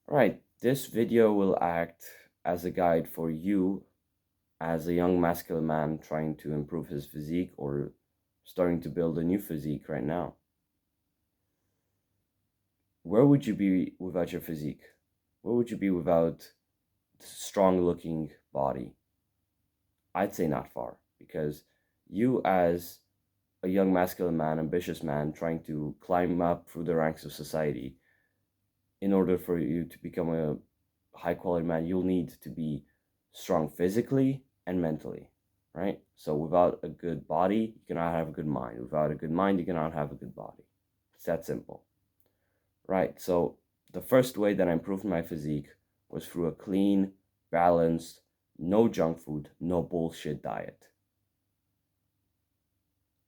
Right, this video will act as a guide for you as a young masculine man trying to improve his physique or starting to build a new physique right now. Where would you be without your physique? Where would you be without a strong looking body? I'd say not far, because you, as a young masculine man, ambitious man trying to climb up through the ranks of society, in order for you to become a high quality man, you'll need to be strong physically and mentally, right? So without a good body, you cannot have a good mind. Without a good mind, you cannot have a good body. It's that simple, right? So the first way that I improved my physique was through a clean, balanced, no junk food, no bullshit diet.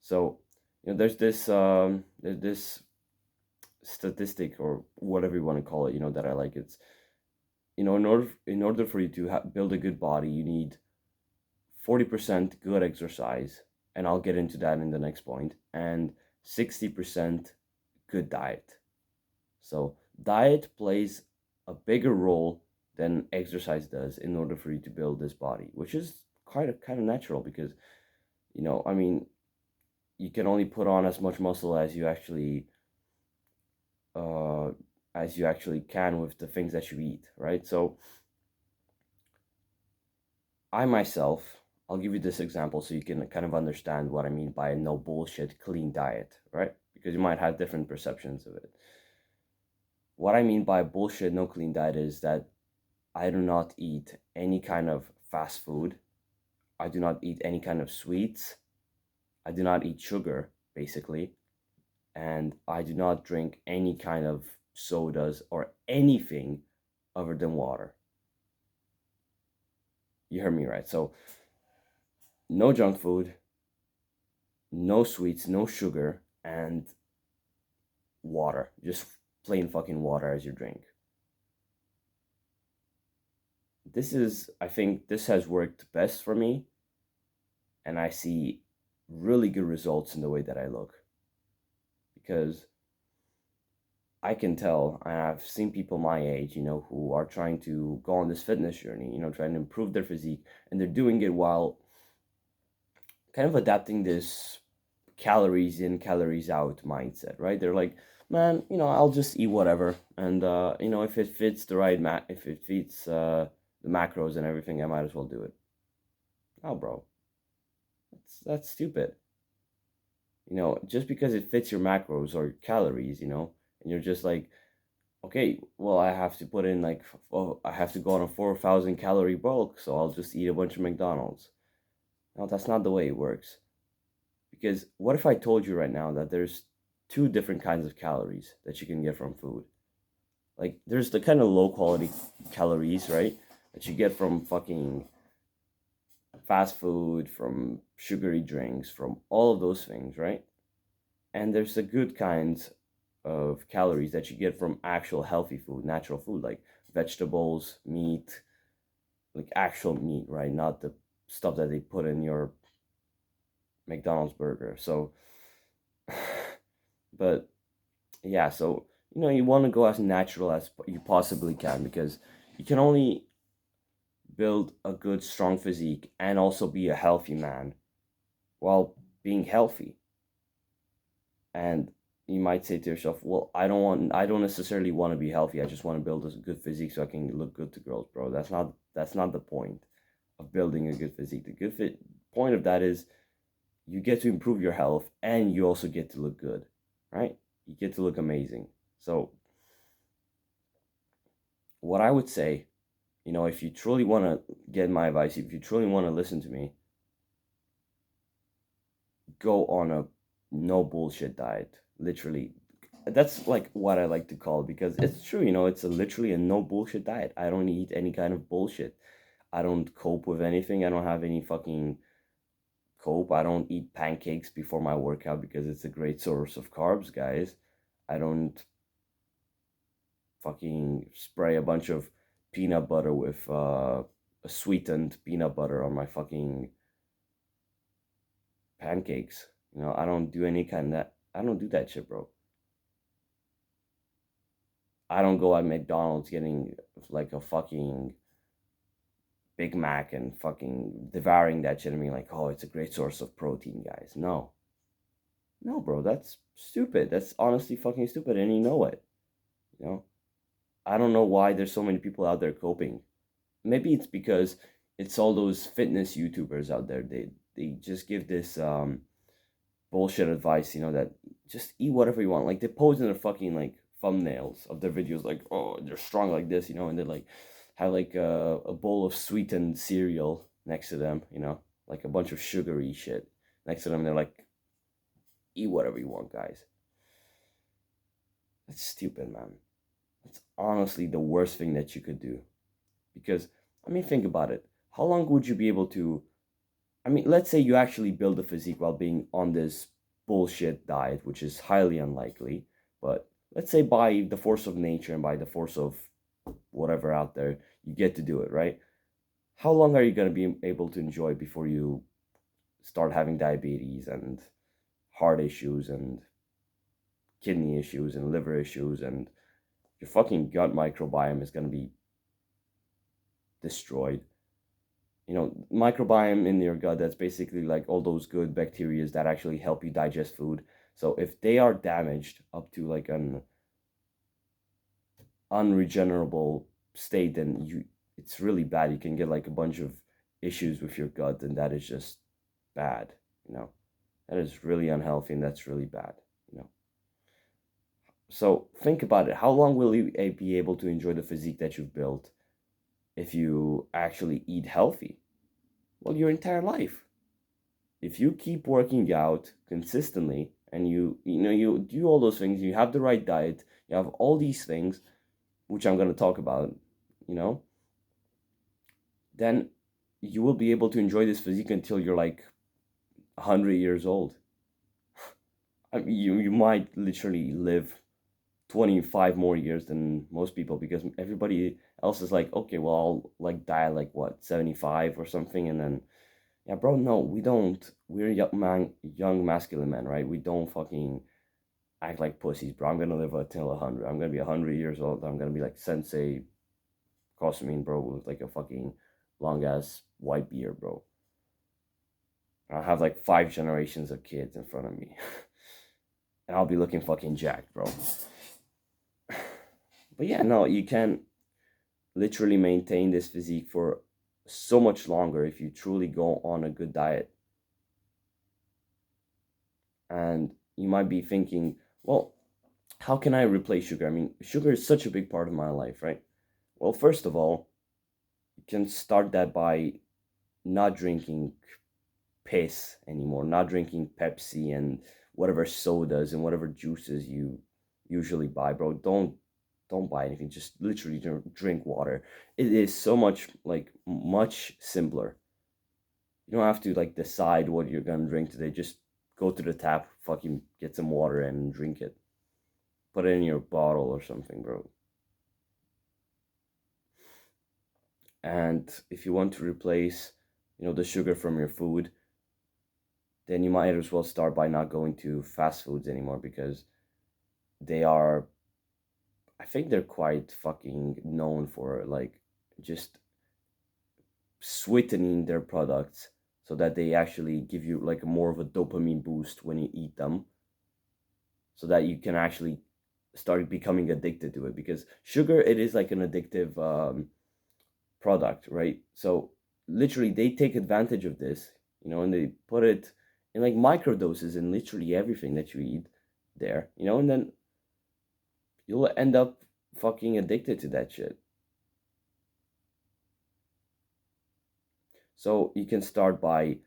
So, there's this statistic or whatever you want to call it, that I like. It's in order for you to build a good body, you need 40% good exercise, and I'll get into that in the next point, and 60% good diet. So diet plays a bigger role than exercise does in order for you to build this body, which is kind of natural because I mean, you can only put on as much muscle uh as you actually can with the things that you eat, right? So I myself, I'll give you this example so you can kind of understand what I mean by a no bullshit clean diet, right? Because you might have different perceptions of it. What I mean by bullshit no clean diet is that I do not eat any kind of fast food. I do not eat any kind of sweets. I do not eat sugar, basically. And I do not drink any kind of sodas or anything other than water. You heard me right. So, no junk food, no sweets, no sugar, and water. Just plain fucking water as your drink. I think this has worked best for me, and I see really good results in the way that I look. Because I can tell, and I've seen people my age, who are trying to go on this fitness journey, trying to improve their physique, and they're doing it while kind of adapting this calories in, calories out mindset, right? They're like, man, I'll just eat whatever, and if it fits the right if it fits the macros and everything, I might as well do it. Oh, bro, that's stupid. Just because it fits your macros or calories, and you're just like, okay, well, I have to put in like, I have to go on a 4,000 calorie bulk, so I'll just eat a bunch of McDonald's. No, that's not the way it works. Because what if I told you right now that there's two different kinds of calories that you can get from food? Like, there's the kind of low quality calories, right? That you get from fucking fast food, from sugary drinks, from all of those things, right? And there's the good kinds of calories that you get from actual healthy food, natural food, like vegetables, meat, like actual meat, right? Not the stuff that they put in your McDonald's burger. So, but yeah, so you want to go as natural as you possibly can, because you can only build a good, strong physique and also be a healthy man while being healthy. And you might say to yourself, well, I don't necessarily want to be healthy. I just want to build a good physique so I can look good to girls, bro. That's not the point of building a good physique. The point of that is you get to improve your health and you also get to look good, right? You get to look amazing. So what I would say, if you truly want to get my advice, if you truly want to listen to me, go on a no bullshit diet. Literally, that's like what I like to call it, because it's true. It's literally a no bullshit diet. I don't eat any kind of bullshit. I don't cope with anything. I don't have any fucking cope. I don't eat pancakes before my workout because it's a great source of carbs, guys. I don't fucking spray a bunch of peanut butter with a sweetened peanut butter on my fucking pancakes. I don't do any kind of that. I don't do that shit, bro. I don't go at McDonald's getting like a fucking Big Mac and fucking devouring that shit and being like, oh, it's a great source of protein, guys. No. No, bro, that's stupid. That's honestly fucking stupid, and you know it. You know? I don't know why there's so many people out there coping. Maybe it's because it's all those fitness YouTubers out there. They just give this bullshit advice, that just eat whatever you want. Like they pose in their fucking like thumbnails of their videos, like, oh, they're strong like this, and they like have like a bowl of sweetened cereal next to them, like a bunch of sugary shit next to them. They're like, eat whatever you want, guys. That's stupid, man. That's honestly the worst thing that you could do. Because, I mean, think about it. How long would you be able to? I mean, let's say you actually build a physique while being on this bullshit diet, which is highly unlikely. But let's say by the force of nature and by the force of whatever out there, you get to do it, right? How long are you going to be able to enjoy before you start having diabetes and heart issues and kidney issues and liver issues, and your fucking gut microbiome is going to be destroyed? Microbiome in your gut, that's basically like all those good bacteria that actually help you digest food. So if they are damaged up to like an unregenerable state, then it's really bad. You can get like a bunch of issues with your gut, and that is just bad. That is really unhealthy, and that's really bad. you know so think about it. How long will you be able to enjoy the physique that you've built if you actually eat healthy? Well, your entire life. If you keep working out consistently and you do all those things, you have the right diet, you have all these things, which I'm going to talk about, you know, then you will be able to enjoy this physique until you're like 100 years old. I mean, you might literally live 25 more years than most people, because everybody else is like, okay, well, I'll like die like what, 75 or something, and then yeah, bro, no, we don't. We're young masculine men, right? We don't fucking act like pussies, bro. I'm gonna live until 100. I'm gonna be 100 years old. I'm gonna be like Sensei Kosumin, bro, with like a fucking long ass white beard, bro. I'll have like 5 generations of kids in front of me, and I'll be looking fucking jacked, bro. But yeah, no, you can literally maintain this physique for so much longer if you truly go on a good diet. And you might be thinking, well, how can I replace sugar? I mean, sugar is such a big part of my life, right? Well, first of all, you can start that by not drinking piss anymore, not drinking Pepsi and whatever sodas and whatever juices you usually buy, bro. Don't buy anything. Just literally drink water. It is so much like much simpler. You don't have to like decide what you're gonna drink today. Just go to the tap, fucking get some water and drink it. Put it in your bottle or something, bro. And if you want to replace, the sugar from your food, then you might as well start by not going to fast foods anymore, because they are, I think they're quite fucking known for like just sweetening their products so that they actually give you like more of a dopamine boost when you eat them, so that you can actually start becoming addicted to it, because sugar, it is like an addictive product, right? So literally they take advantage of this, and they put it in like micro doses in literally everything that you eat there, and then you'll end up fucking addicted to that shit. So you can start by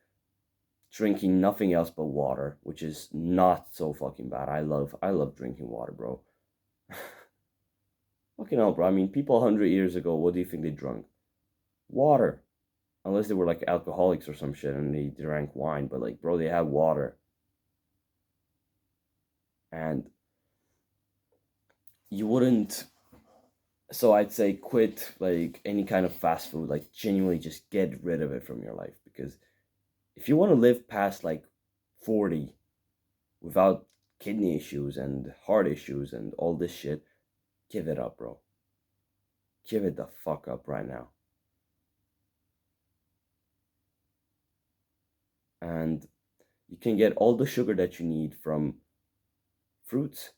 drinking nothing else but water, which is not so fucking bad. I love drinking water, bro. Fucking hell, bro. I mean, people 100 years ago, what do you think they drank? Water. Unless they were like alcoholics or some shit and they drank wine, but like, bro, they had water. And you wouldn't, so I'd say quit like any kind of fast food, like genuinely just get rid of it from your life, because if you want to live past like 40 without kidney issues and heart issues and all this shit, give it up, bro. Give it the fuck up right now. And you can get all the sugar that you need from fruits,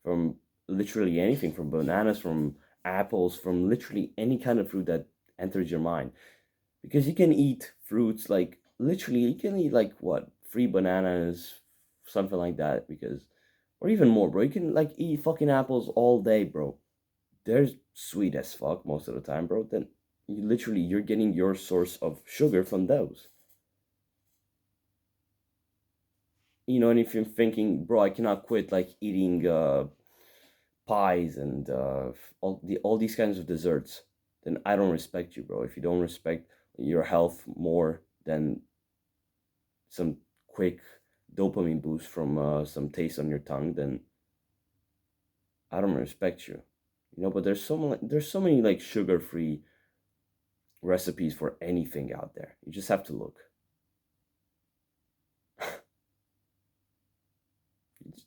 from literally anything, from bananas, from apples, from literally any kind of fruit that enters your mind. Because you can eat fruits like literally, you can eat like what, 3 bananas, something like that. Because, or even more, bro. You can like eat fucking apples all day, bro. They're sweet as fuck most of the time, bro. Then you're getting your source of sugar from those. And if you're thinking, bro, I cannot quit like eating pies and all these kinds of desserts, then I don't respect you, bro. If you don't respect your health more than some quick dopamine boost from some taste on your tongue, then I don't respect you. But there's so many like sugar-free recipes for anything out there. You just have to look.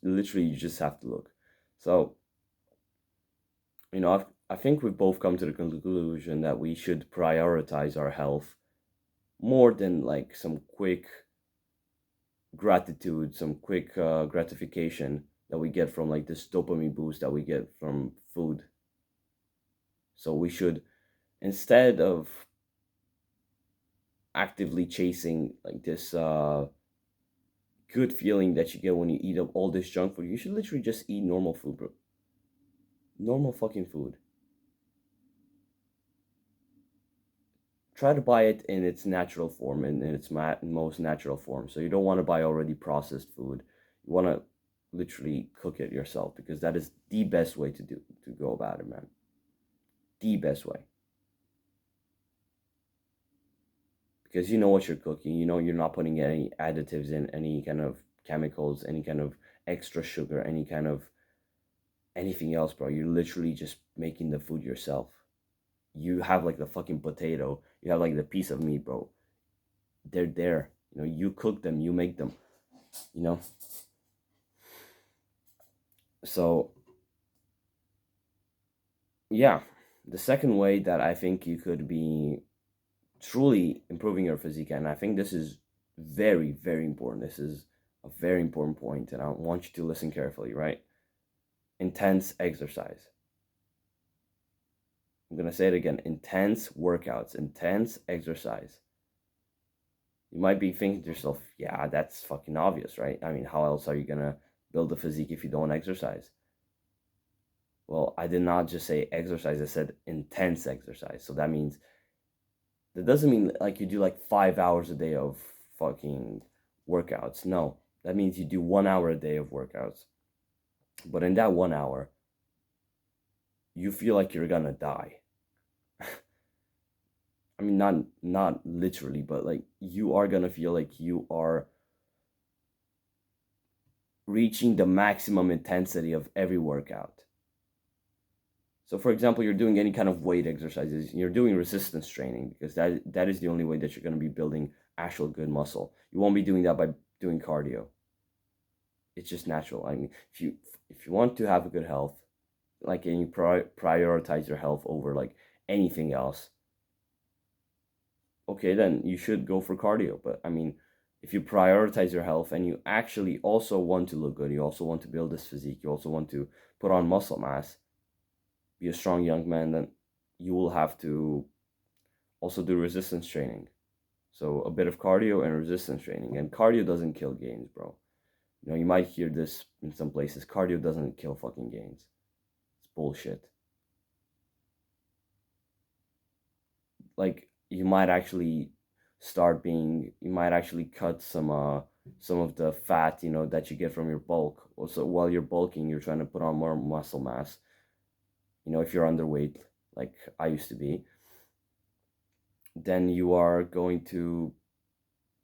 Literally, you just have to look. So, I think we've both come to the conclusion that we should prioritize our health more than like some quick gratitude, some quick gratification that we get from like this dopamine boost that we get from food. So we should, instead of actively chasing like this good feeling that you get when you eat up all this junk food, you should literally just eat normal food, bro. Normal fucking food. Try to buy it in its natural form, in its most natural form. So you don't want to buy already processed food. You want to literally cook it yourself, because that is the best way to go about it, man. The best way. Because you know what you're cooking. You know you're not putting any additives in, any kind of chemicals, any kind of extra sugar, any kind of anything else, bro. You're literally just making the food yourself. You have like the fucking potato, you have like the piece of meat, bro. They're there. You cook them, you make them, you know? So, yeah. The second way that I think you could be truly improving your physique, and I think this is very, very important. This is a very important point, and I want you to listen carefully, right? Intense exercise. I'm going to say it again. Intense workouts, intense exercise. You might be thinking to yourself, yeah, that's fucking obvious, right? I mean, how else are you going to build a physique if you don't exercise? Well, I did not just say exercise, I said intense exercise. So that doesn't mean like you do like 5 hours a day of fucking workouts. No, that means you do 1 hour a day of workouts. But in that 1 hour, you feel like you're gonna die. I mean, not literally, but like you are gonna feel like you are reaching the maximum intensity of every workout. So, for example, you're doing any kind of weight exercises, you're doing resistance training, because that is the only way that you're going to be building actual good muscle. You won't be doing that by doing cardio. It's just natural. I mean, if you want to have a good health, like, and you prioritize your health over like anything else, okay, then you should go for cardio. But I mean, if you prioritize your health and you actually also want to look good, you also want to build this physique, you also want to put on muscle mass, be a strong young man, then you will have to also do resistance training. So a bit of cardio and resistance training. And cardio doesn't kill gains, bro. You might hear this in some places. Cardio doesn't kill fucking gains. It's bullshit. Like, you might actually you might actually cut some of the fat, that you get from your bulk. Also, while you're bulking, you're trying to put on more muscle mass. If you're underweight, like I used to be, then you are going to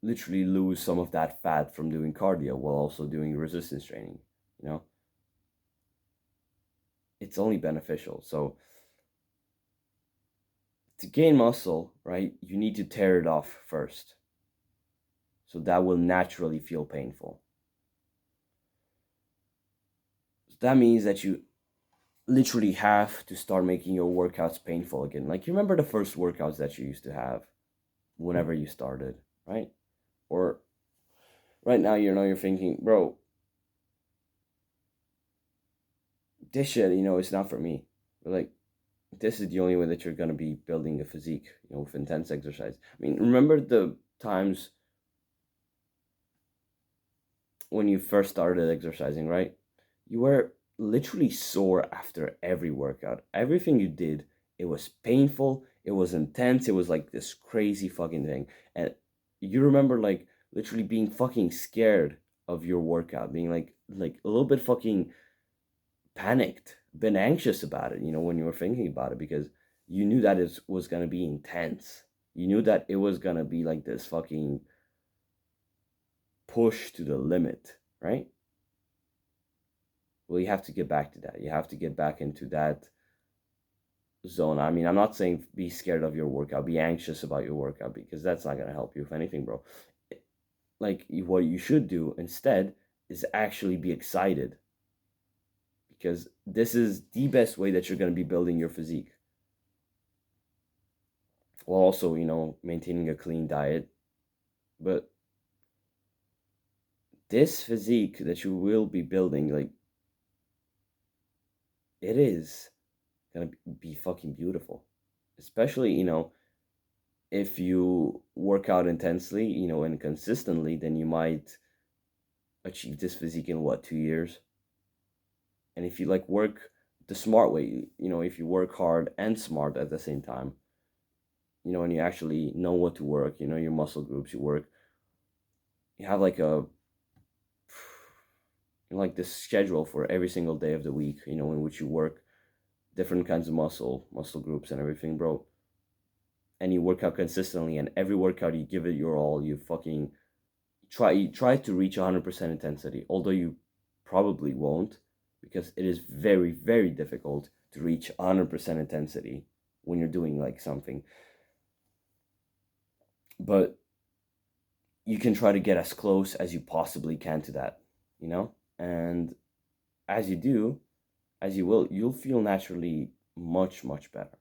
literally lose some of that fat from doing cardio while also doing resistance training. You know, it's only beneficial. So to gain muscle, right, you need to tear it off first. So that will naturally feel painful. So that means that literally have to start making your workouts painful again. Like, you remember the first workouts that you used to have whenever you started, right? Or right now, you're thinking, bro, this shit, it's not for me. But like, this is the only way that you're gonna be building a physique, with intense exercise. I mean, remember the times when you first started exercising, right? You were literally sore after every workout. Everything you did, it was painful, it was intense, it was like this crazy fucking thing. And you remember like literally being fucking scared of your workout, being like a little bit fucking panicked, been anxious about it, when you were thinking about it because you knew that it was gonna be intense. You knew that it was gonna be like this fucking push to the limit, right? Well, you have to get back to that. You have to get back into that zone. I mean, I'm not saying be scared of your workout, be anxious about your workout because that's not going to help you, if anything, bro. Like, what you should do instead is actually be excited because this is the best way that you're going to be building your physique while also, maintaining a clean diet. But this physique that you will be building, like, it is going to be fucking beautiful. Especially, if you work out intensely, and consistently, then you might achieve this physique in what, 2 years? And if you like work the smart way, if you work hard and smart at the same time, and you actually know what to work, your muscle groups you work, you have like this schedule for every single day of the week, in which you work different kinds of muscle groups and everything, bro. And you work out consistently, and every workout you give it your all, you fucking try to reach 100% intensity, although you probably won't because it is very, very difficult to reach 100% intensity when you're doing like something. But you can try to get as close as you possibly can to that, and as you do, as you will, you'll feel naturally much, much better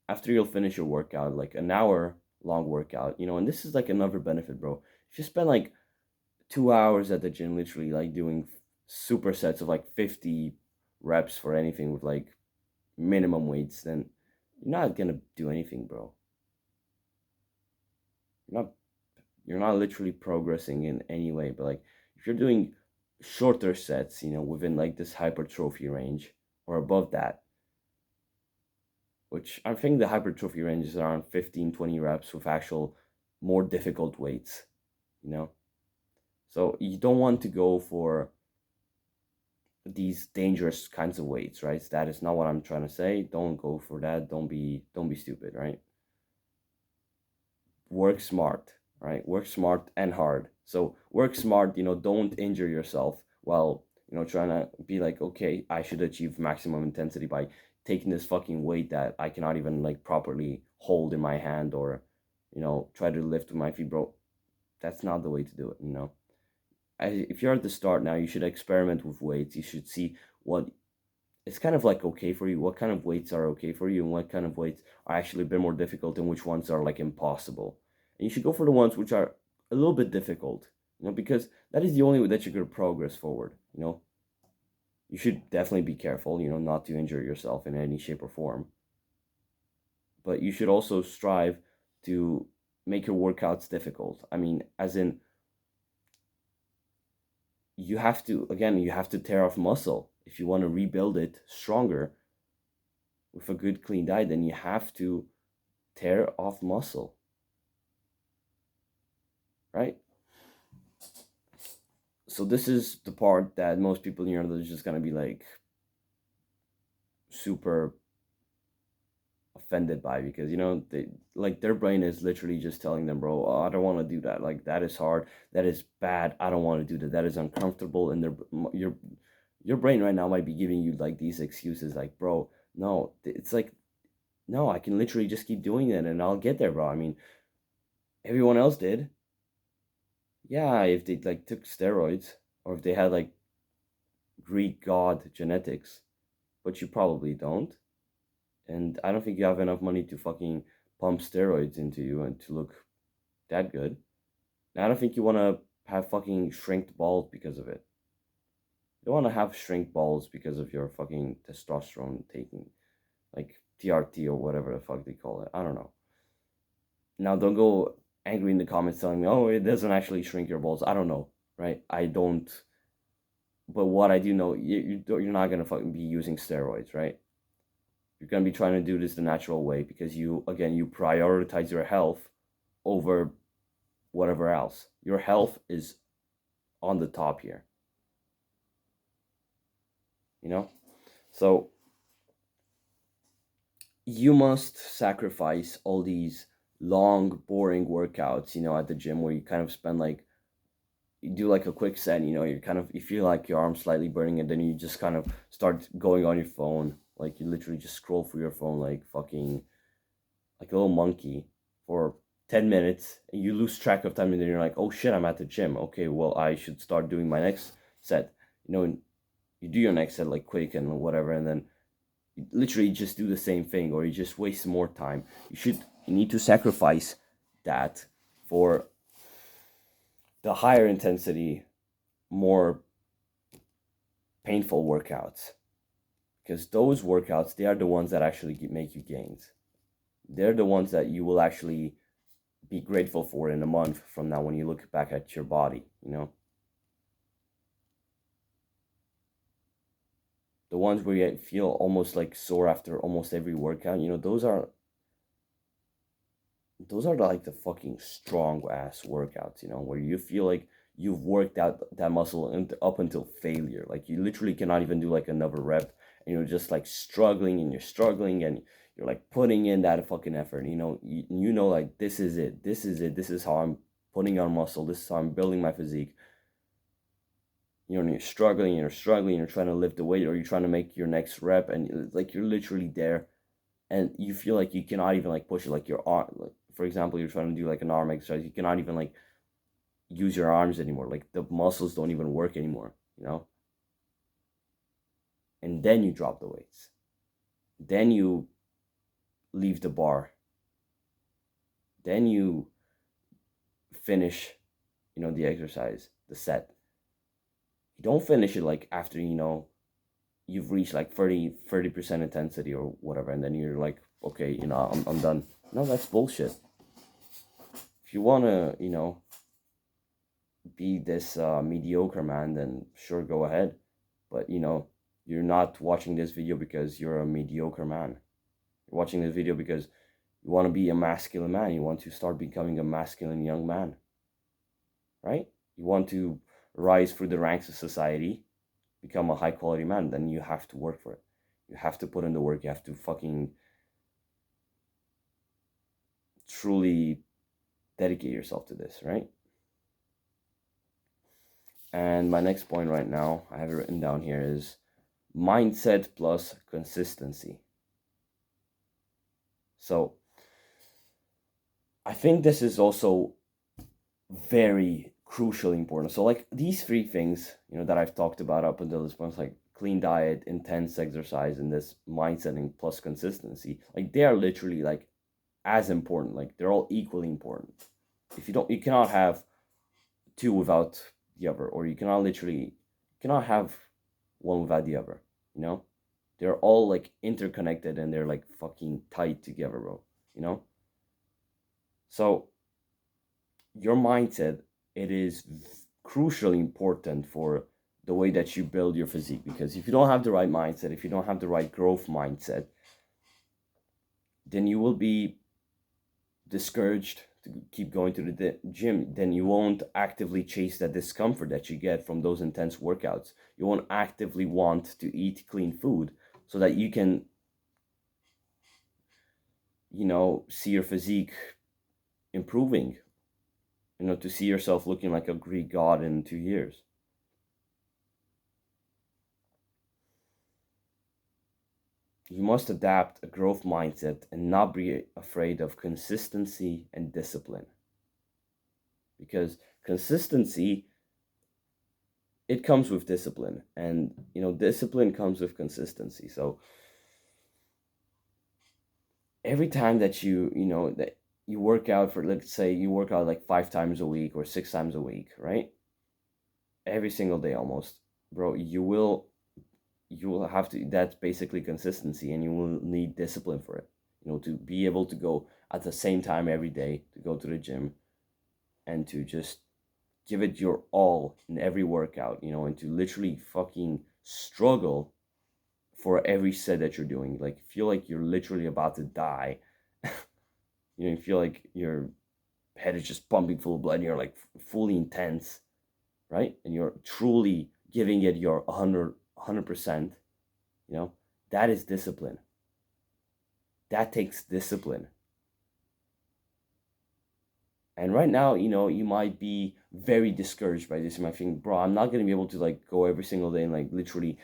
after you'll finish your workout, like an hour long workout, and this is like another benefit, bro. If you spend like 2 hours at the gym, literally like doing supersets of like 50 reps for anything with like minimum weights, then you're not gonna do anything, bro. You're not you're not literally progressing in any way. But like if you're doing shorter sets, within like this hypertrophy range or above that, which I think the hypertrophy range is around 15-20 reps with actual more difficult weights, you know. So you don't want to go for these dangerous kinds of weights, right? That is not what I'm trying to say. Don't go for that. Don't be stupid, right? Work smart, right? Work smart and hard. So work smart, don't injure yourself while, trying to be like, okay, I should achieve maximum intensity by taking this fucking weight that I cannot even like properly hold in my hand or, try to lift with my feet, bro. That's not the way to do it. If you're at the start now, you should experiment with weights. You should see what it's kind of like okay for you, what kind of weights are okay for you, and what kind of weights are actually a bit more difficult, and which ones are like impossible. And you should go for the ones which are a little bit difficult, because that is the only way that you're going to progress forward. You should definitely be careful, not to injure yourself in any shape or form. But you should also strive to make your workouts difficult. I mean, as in, you have to tear off muscle if you want to rebuild it stronger with a good clean diet. Then you have to tear off muscle, right? So this is the part that most people, they're just gonna be like super offended by because they like their brain is literally just telling them, bro, oh, I don't want to do that. Like that is hard, that is bad. I don't want to do that. That is uncomfortable. And your brain right now might be giving you like these excuses, like, bro, no, it's like, no, I can literally just keep doing it and I'll get there, bro. I mean, everyone else did. Yeah, if they like took steroids or if they had like Greek god genetics, but you probably don't. And I don't think you have enough money to fucking pump steroids into you and to look that good. And I don't think you want to have fucking shrinked balls because of it. You don't want to have shrink balls because of your fucking testosterone taking, like TRT or whatever the fuck they call it. I don't know. Now, don't go angry in the comments telling me, oh, it doesn't actually shrink your balls. I don't know, right? I don't. But what I do know, you're not going to fucking be using steroids, right? You're going to be trying to do this the natural way because you prioritize your health over whatever else. Your health is on the top here, you know? So you must sacrifice all these long, boring workouts, at the gym where you kind of spend like, you do like a quick set, you feel like your arm's slightly burning, and then you just kind of start going on your phone. Like you literally just scroll through your phone like fucking, like a little monkey for 10 minutes, and you lose track of time, and then you're like, oh shit, I'm at the gym. Okay, well, I should start doing my next set. And you do your next set like quick and whatever, and then you literally just do the same thing, or you just waste more time. You need to sacrifice that for the higher intensity, more painful workouts, because those workouts, they are the ones that actually make you gains. They're the ones that you will actually be grateful for in a month from now when you look back at your body. The ones where you feel almost like sore after almost every workout, those are like the fucking strong ass workouts, where you feel like you've worked out that muscle up until failure. Like you literally cannot even do like another rep, and you're just like struggling and you're struggling and you're like putting in that fucking effort. Like this is it. This is it. This is how I'm putting on muscle. This is how I'm building my physique. And you're struggling, you're trying to lift the weight, or you're trying to make your next rep, and like you're literally there, and you feel like you cannot even like push it, like your arm, like, for example, you're trying to do like an arm exercise, you cannot even like use your arms anymore, like the muscles don't even work anymore. And then you drop the weights, then you leave the bar, then you finish the exercise, the set. You don't finish it like after you've reached like 30% intensity or whatever, and then you're like, okay, I'm done. No, that's bullshit. If you want to be this mediocre man, then sure, go ahead. But you're not watching this video because you're a mediocre man. You're watching this video because you want to be a masculine man. You want to start becoming a masculine young man, right? You want to rise through the ranks of society, become a high quality man. Then you have to work for it. You have to put in the work. You have to fucking truly dedicate yourself to this, right? And my next point right now, I have it written down here, is mindset plus consistency. So I think this is also very crucially important. So like these three things, that I've talked about up until this point, like clean diet, intense exercise, and this mindset and plus consistency, like they are literally like as important. Like they're all equally important. You cannot have two without the other, or you cannot have one without the other. They're all like interconnected, and they're like fucking tied together, bro. So your mindset, it is crucially important for the way that you build your physique, because if you don't have the right mindset, if you don't have the right growth mindset, then you will be discouraged to keep going to the gym. Then you won't actively chase that discomfort that you get from those intense workouts. You won't actively want to eat clean food so that you can see your physique improving, to see yourself looking like a Greek god in 2 years. You must adapt a growth mindset and not be afraid of consistency and discipline. Because consistency it comes with discipline, and discipline comes with consistency. So every time that you work out, for let's say you work out like 5 times a week or 6 times a week, right? Every single day almost, bro, you will have to, that's basically consistency, and you will need discipline for it, to be able to go at the same time every day, to go to the gym, and to just give it your all in every workout, and to literally fucking struggle for every set that you're doing. Like, feel like you're literally about to die. You feel like your head is just pumping full of blood, and you're like fully intense, right? And you're truly giving it your 100%. You know, that is discipline. That takes discipline. And right now, you might be very discouraged by this. You might think, bro, I'm not gonna be able to like go every single day and like literally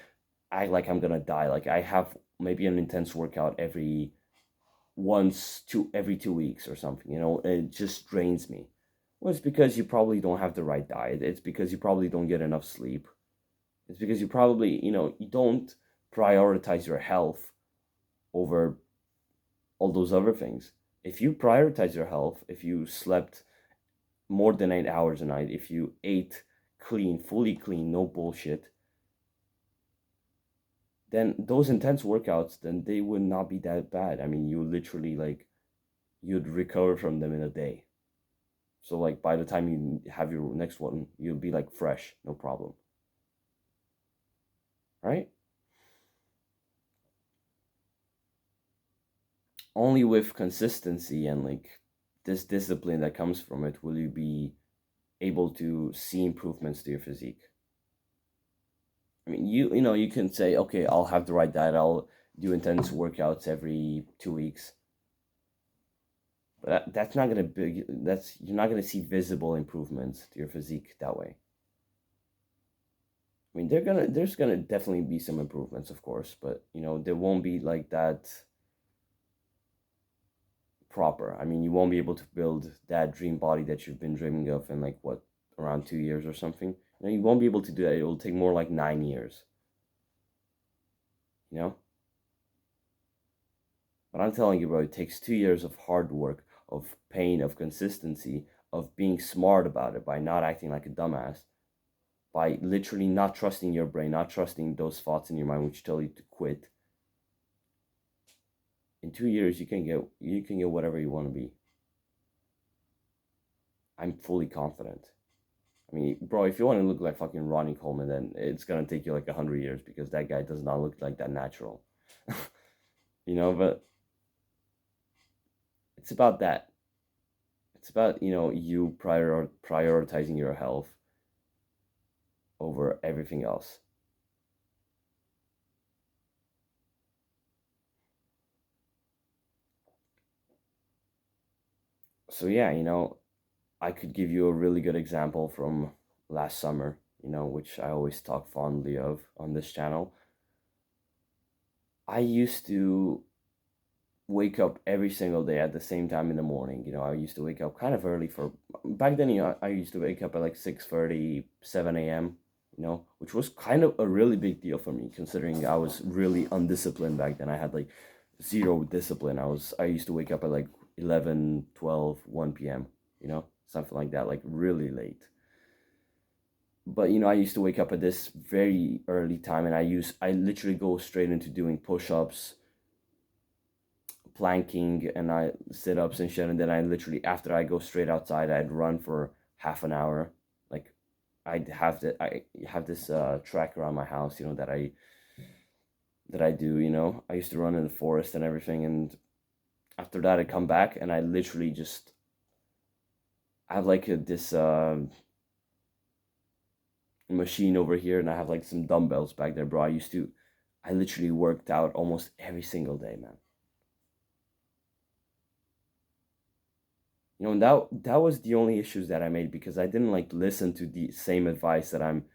act like I'm gonna die. Like, I have maybe an intense workout every 2 weeks or something. It just drains me. Well, it's because you probably don't have the right diet. It's because you probably don't get enough sleep. It's because you probably, you don't prioritize your health over all those other things. If you prioritize your health, if you slept more than 8 hours a night, if you ate clean, fully clean, no bullshit, then those intense workouts, then they would not be that bad. I mean, you literally like, you'd recover from them in a day. So like, by the time you have your next one, you'll be like fresh, no problem. Right? Only with consistency and like this discipline that comes from it will you be able to see improvements to your physique. I mean, you can say, okay, I'll have the right diet, I'll do intense workouts every 2 weeks, but that's not gonna be, that's you're not gonna see visible improvements to your physique that way. I mean, there's gonna definitely be some improvements, of course, but there won't be like that proper. I mean, you won't be able to build that dream body that you've been dreaming of in like what, around 2 years or something. You won't be able to do that. It will take more like 9 years. You know, but I'm telling you, bro, it takes 2 years of hard work, of pain, of consistency, of being smart about it by not acting like a dumbass, by literally not trusting your brain, not trusting those thoughts in your mind which tell you to quit. In 2 years, you can get whatever you want to be. I'm fully confident. I mean, bro, if you want to look like fucking Ronnie Coleman, then it's gonna take you like 100 years because that guy does not look like that natural. But it's about that. It's about you prioritizing your health over everything else. So yeah, I could give you a really good example from last summer, which I always talk fondly of on this channel. I used to wake up every single day at the same time in the morning. I used to wake up kind of early for back then. I used to wake up at like 6:30, 7 a.m. Which was kind of a really big deal for me considering I was really undisciplined back then. I had like zero discipline. I used to wake up at like 11, 12, 1 p.m. Something like that, like really late. But I used to wake up at this very early time, and I literally go straight into doing push-ups, planking, and I sit ups and shit. And then I literally, after I go straight outside, I'd run for half an hour. Like, I have this track around my house, that I do. I used to run in the forest and everything, and after that I come back and I literally just I have like this machine over here, and I have like some dumbbells back there, bro. I literally worked out almost every single day, man. And that was the only issues that I made because I didn't like listen to the same advice that I'm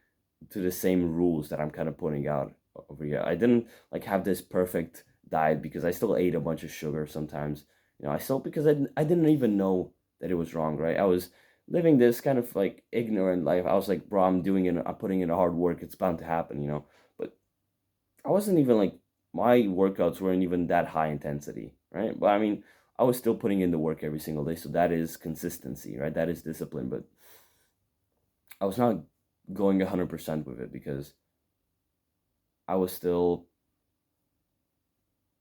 to the same rules that I'm kind of putting out over here. I didn't like have this perfect diet because I still ate a bunch of sugar sometimes. I still, because I didn't even know that it was wrong, right? I was living this kind of like ignorant life. I was like, bro, I'm putting in the hard work. It's bound to happen, But I wasn't even like my workouts weren't even that high intensity, right? But I mean, I was still putting in the work every single day, so that is consistency, right? That is discipline. But I was not going 100% with it because I was still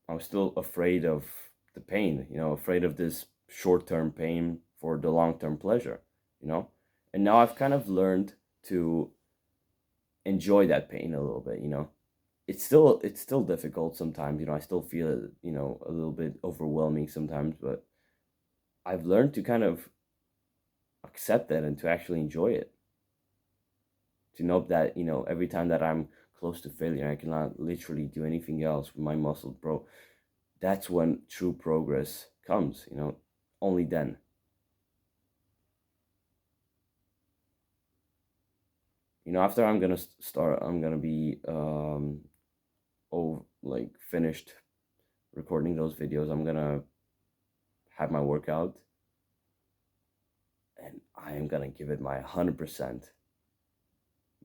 I was still afraid of the pain, afraid of this short-term pain for the long-term pleasure, you know? And now I've kind of learned to enjoy that pain a little bit, It's still difficult sometimes, I still feel it, a little bit overwhelming sometimes, but I've learned to kind of accept that and to actually enjoy it. To know that, every time that I'm close to failure, I cannot literally do anything else with my muscles, bro. That's when true progress comes, only then. After I'm gonna be like finished recording those videos. I'm gonna have my workout and I am gonna give it my 100%.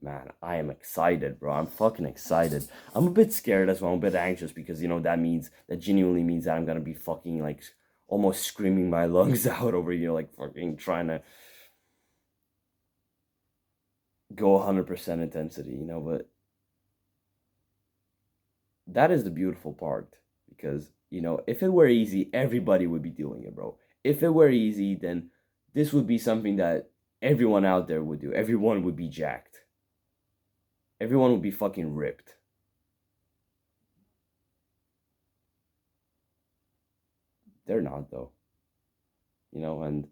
Man, I am excited, bro. I'm fucking excited. I'm a bit scared as well. I'm a bit anxious because that genuinely means that I'm gonna be fucking like almost screaming my lungs out over like fucking trying to go 100% intensity, but that is the beautiful part because, if it were easy, everybody would be doing it, bro. If it were easy, then this would be something that everyone out there would do. Everyone would be jacked. Everyone would be fucking ripped. They're not, though, and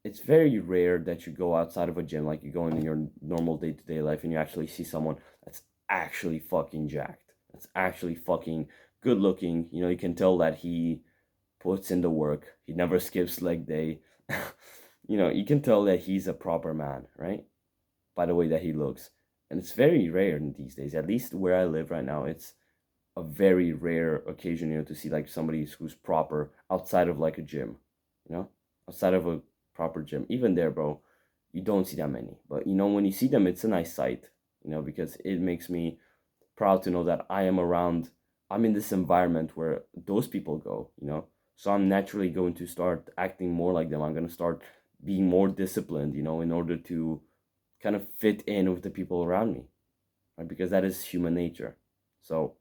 it's very rare that you go outside of a gym, like you go in your normal day to day life and you actually see someone that's actually fucking jacked. That's actually fucking good looking. You can tell that he puts in the work. He never skips leg day. You can tell that he's a proper man, right? By the way that he looks. And it's very rare in these days. At least where I live right now, it's a very rare occasion, to see like somebody who's proper outside of like a gym, you know, outside of a proper gym. Even there, bro, you don't see that many. But when you see them, it's a nice sight, because it makes me proud to know that I'm in this environment where those people go. So I'm naturally going to start acting more like them. I'm going to start being more disciplined, in order to kind of fit in with the people around me, right? Because that is human nature. So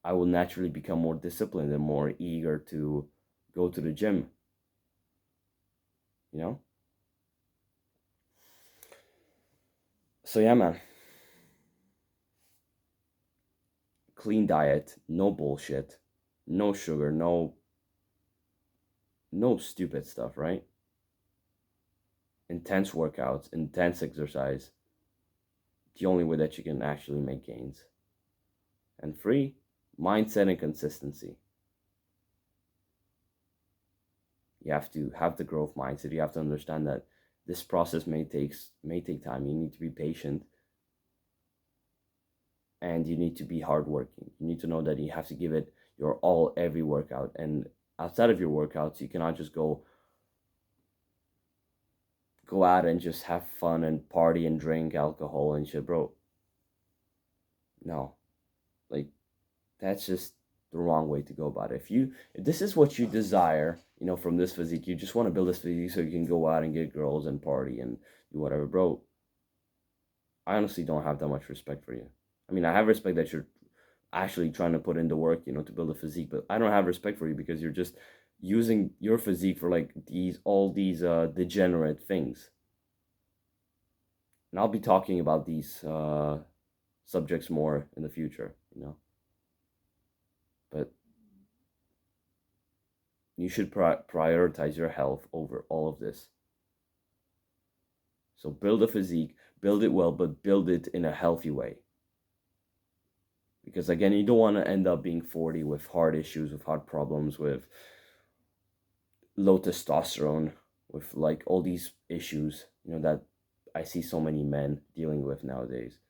I will naturally become more disciplined and more eager to go to the gym, you know? So yeah, man. Clean diet, no bullshit, no sugar, no stupid stuff, right? Intense workouts, intense exercise. The only way that you can actually make gains. And free mindset and consistency. You have to have the growth mindset. You have to understand that this process may take time. You need to be patient and you need to be hardworking. You need to know that you have to give it your all every workout. And outside of your workouts, you cannot just go out and just have fun and party and drink alcohol and shit, bro. No, like that's just the wrong way to go about it. If this is what you desire, from this physique, you just want to build this physique so you can go out and get girls and party and do whatever, bro. I honestly don't have that much respect for you. I mean, I have respect that you're actually trying to put in the work, to build a physique, but I don't have respect for you because you're just using your physique for like all these degenerate things. And I'll be talking about these subjects more in the future. But you should prioritize your health over all of this. So build a physique, build it well, but build it in a healthy way. Because again, you don't want to end up being 40 with heart issues, with heart problems, with low testosterone, with like all these issues, that I see so many men dealing with nowadays.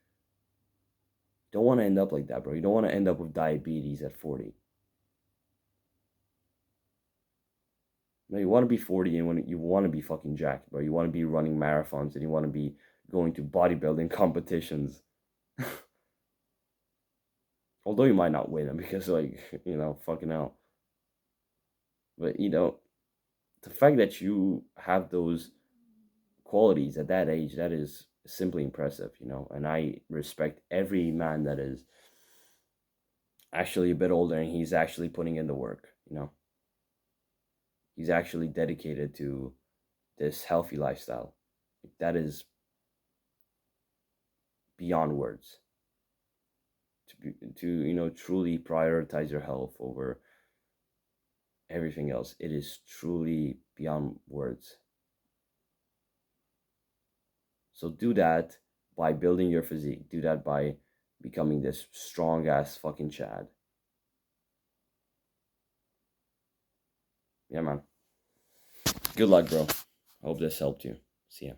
Don't want to end up like that, bro. You don't want to end up with diabetes at 40. No, you want to be 40 and when you want to be fucking jacked, bro. You want to be running marathons and you want to be going to bodybuilding competitions. Although you might not win them because, like, fucking hell. But, the fact that you have those qualities at that age, that is simply impressive. And I respect every man that is actually a bit older and he's actually putting in the work. He's actually dedicated to this healthy lifestyle. That is beyond words. To truly prioritize your health over everything else, it is truly beyond words. So do that by building your physique. Do that by becoming this strong ass fucking Chad. Yeah, man. Good luck, bro. Hope this helped you. See ya.